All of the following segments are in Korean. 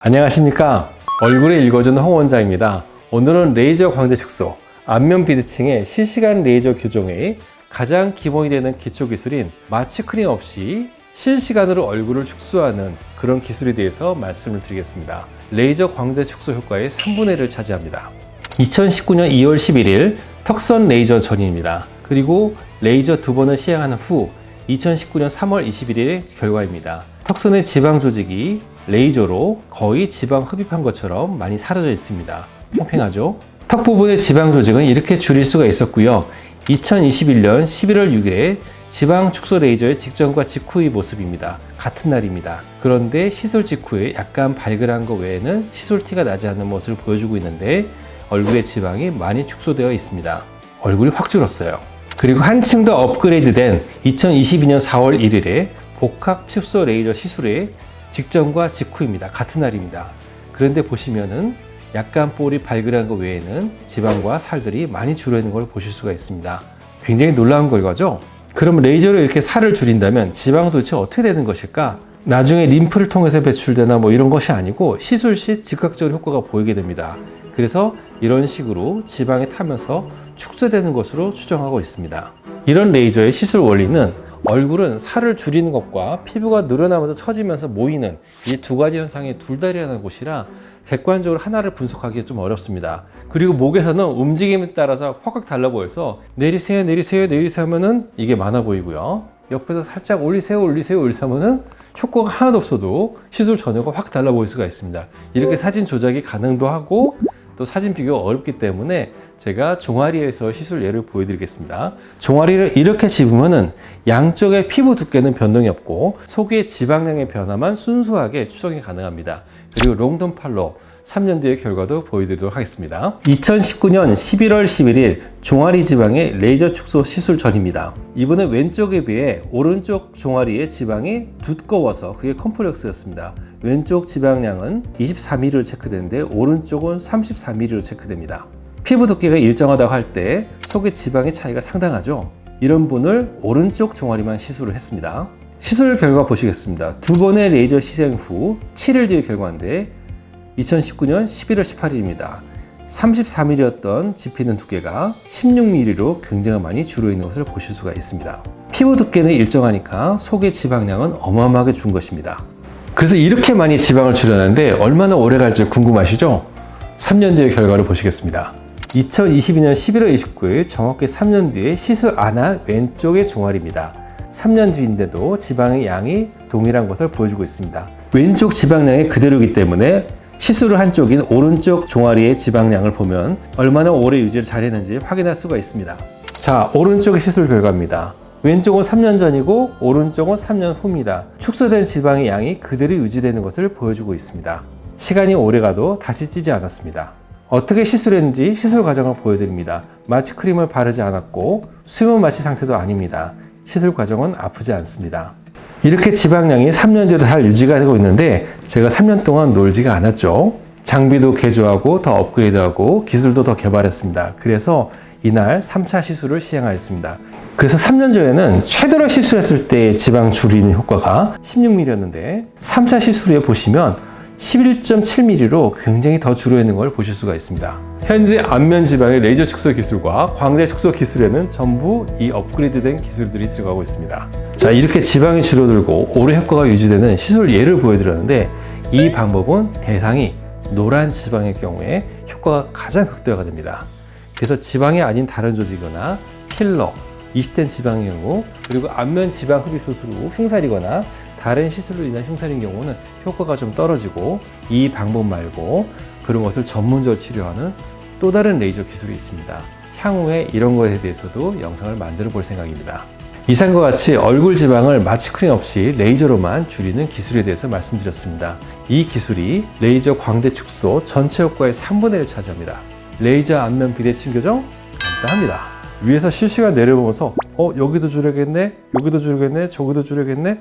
안녕하십니까. 얼굴을 읽어주는 홍 원장입니다. 오늘은 레이저 광대 축소, 안면 비대칭의 실시간 레이저 교정의 가장 기본이 되는 기초 기술인 마취크림 없이 실시간으로 얼굴을 축소하는 그런 기술에 대해서 말씀을 드리겠습니다. 레이저 광대 축소 효과의 3분의 1을 차지합니다. 2019년 2월 11일 턱선 레이저 전입니다. 그리고 레이저 2번을 시행한 후 2019년 3월 21일의 결과입니다. 턱선의 지방 조직이 레이저로 거의 지방 흡입한 것처럼 많이 사라져 있습니다. 팽팽하죠? 턱 부분의 지방 조직은 이렇게 줄일 수가 있었고요. 2021년 11월 6일에 지방 축소 레이저의 직전과 직후의 모습입니다. 같은 날입니다. 그런데 시술 직후에 약간 발그란 것 외에는 시술티가 나지 않는 모습을 보여주고 있는데 얼굴의 지방이 많이 축소되어 있습니다. 얼굴이 확 줄었어요. 그리고 한층 더 업그레이드된 2022년 4월 1일에 복합 축소 레이저 시술의 직전과 직후입니다. 같은 날입니다. 그런데 보시면은 약간 볼이 발그란 것 외에는 지방과 살들이 많이 줄어있는 걸 보실 수가 있습니다. 굉장히 놀라운 결과죠? 그럼 레이저로 이렇게 살을 줄인다면 지방은 도대체 어떻게 되는 것일까? 나중에 림프를 통해서 배출되나 이런 것이 아니고 시술 시 즉각적으로 효과가 보이게 됩니다. 그래서 이런 식으로 지방이 타면서 축소되는 것으로 추정하고 있습니다. 이런 레이저의 시술 원리는 얼굴은 살을 줄이는 것과 피부가 늘어나면서 처지면서 모이는 이 두 가지 현상이 둘다리라는 곳이라 객관적으로 하나를 분석하기 좀 어렵습니다. 그리고 목에서는 움직임에 따라서 확확 달라 보여서 내리세요 내리세요 내리세요 하면은 이게 많아 보이고요. 옆에서 살짝 올리세요 올리세요 올리세요 하면은 효과가 하나도 없어도 시술 전후가 확 달라 보일 수가 있습니다. 이렇게 사진 조작이 가능도 하고 또 사진 비교가 어렵기 때문에 제가 종아리에서 시술 예를 보여드리겠습니다. 종아리를 이렇게 집으면은 양쪽의 피부 두께는 변동이 없고 속의 지방량의 변화만 순수하게 추정이 가능합니다. 그리고 롱텀 팔로 3년 뒤의 결과도 보여드리도록 하겠습니다. 2019년 11월 11일 종아리 지방의 레이저 축소 시술 전입니다. 이번에 왼쪽에 비해 오른쪽 종아리의 지방이 두꺼워서 그게 컴플렉스였습니다. 왼쪽 지방량은 24mm로 체크되는데 오른쪽은 34mm로 체크됩니다. 피부 두께가 일정하다고 할 때 속의 지방의 차이가 상당하죠. 이런 분을 오른쪽 종아리만 시술을 했습니다. 시술 결과 보시겠습니다. 두 번의 레이저 시행 후 7일 뒤의 결과인데 2019년 11월 18일입니다. 34mm였던 집히는 두께가 16mm로 굉장히 많이 줄어있는 것을 보실 수가 있습니다. 피부 두께는 일정하니까 속의 지방량은 어마어마하게 준 것입니다. 그래서 이렇게 많이 지방을 줄였는데 얼마나 오래 갈지 궁금하시죠? 3년 뒤의 결과를 보시겠습니다. 2022년 11월 29일 정확히 3년 뒤에 시술 안 한 왼쪽의 종아리입니다. 3년 뒤인데도 지방의 양이 동일한 것을 보여주고 있습니다. 왼쪽 지방량이 그대로이기 때문에 시술을 한 쪽인 오른쪽 종아리의 지방량을 보면 얼마나 오래 유지를 잘했는지 확인할 수가 있습니다. 자, 오른쪽의 시술 결과입니다. 왼쪽은 3년 전이고 오른쪽은 3년 후입니다. 축소된 지방의 양이 그대로 유지되는 것을 보여주고 있습니다. 시간이 오래가도 다시 찌지 않았습니다. 어떻게 시술했는지 시술 과정을 보여드립니다. 마취크림을 바르지 않았고 수면 마취 상태도 아닙니다. 시술 과정은 아프지 않습니다. 이렇게 지방량이 3년 뒤에도 잘 유지가 되고 있는데 제가 3년 동안 놀지가 않았죠. 장비도 개조하고 더 업그레이드하고 기술도 더 개발했습니다. 그래서 이날 3차 시술을 시행하였습니다. 그래서 3년 전에는 최대로 시술했을 때 지방 줄이는 효과가 16mm였는데 3차 시술 후에 보시면 11.7mm로 굉장히 더 줄어있는 걸 보실 수가 있습니다. 현재 안면 지방의 레이저 축소 기술과 광대 축소 기술에는 전부 이 업그레이드된 기술들이 들어가고 있습니다. 자, 이렇게 지방이 줄어들고 오래 효과가 유지되는 시술 예를 보여드렸는데 이 방법은 대상이 노란 지방의 경우에 효과가 가장 극대화가 됩니다. 그래서 지방이 아닌 다른 조직이거나 필러, 이식된 지방의 경우 그리고 안면 지방 흡입 수술 후 흉살이거나 다른 시술로 인한 흉살인 경우는 효과가 좀 떨어지고 이 방법 말고 그런 것을 전문적으로 치료하는 또 다른 레이저 기술이 있습니다. 향후에 이런 것에 대해서도 영상을 만들어 볼 생각입니다. 이상과 같이 얼굴 지방을 마취크림 없이 레이저로만 줄이는 기술에 대해서 말씀드렸습니다. 이 기술이 레이저 광대 축소 전체 효과의 3분의 1을 차지합니다. 레이저 안면 비대칭 교정 간단합니다. 위에서 실시간 내려보면서 여기도 줄여야겠네 여기도 줄여야겠네 저기도 줄여야겠네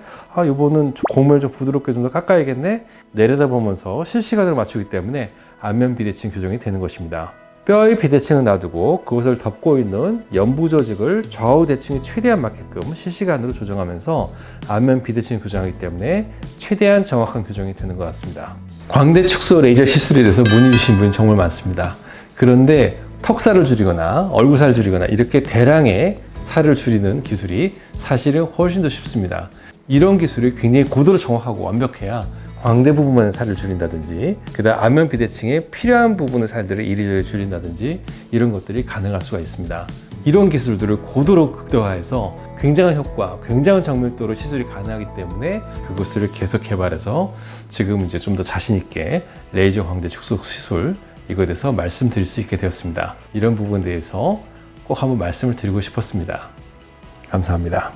이번은 곡물 좀 부드럽게 좀 더 깎아야겠네 내려다보면서 실시간으로 맞추기 때문에 안면 비대칭 교정이 되는 것입니다. 뼈의 비대칭은 놔두고 그것을 덮고 있는 연부 조직을 좌우 대칭이 최대한 맞게끔 실시간으로 조정하면서 안면 비대칭을 교정하기 때문에 최대한 정확한 교정이 되는 것 같습니다. 광대 축소 레이저 시술에 대해서 문의 주신 분이 정말 많습니다. 그런데 턱살을 줄이거나 얼굴살을 줄이거나 이렇게 대량의 살을 줄이는 기술이 사실은 훨씬 더 쉽습니다. 이런 기술이 굉장히 고도로 정확하고 완벽해야 광대 부분만의 살을 줄인다든지 그다음 안면 비대칭에 필요한 부분의 살들을 이리저리 줄인다든지 이런 것들이 가능할 수가 있습니다. 이런 기술들을 고도로 극대화해서 굉장한 효과, 굉장한 정밀도로 시술이 가능하기 때문에 그것을 계속 개발해서 지금 이제 좀 더 자신 있게 레이저 광대 축소 시술 이거에 대해서 말씀드릴 수 있게 되었습니다. 이런 부분에 대해서 꼭 한번 말씀을 드리고 싶었습니다. 감사합니다.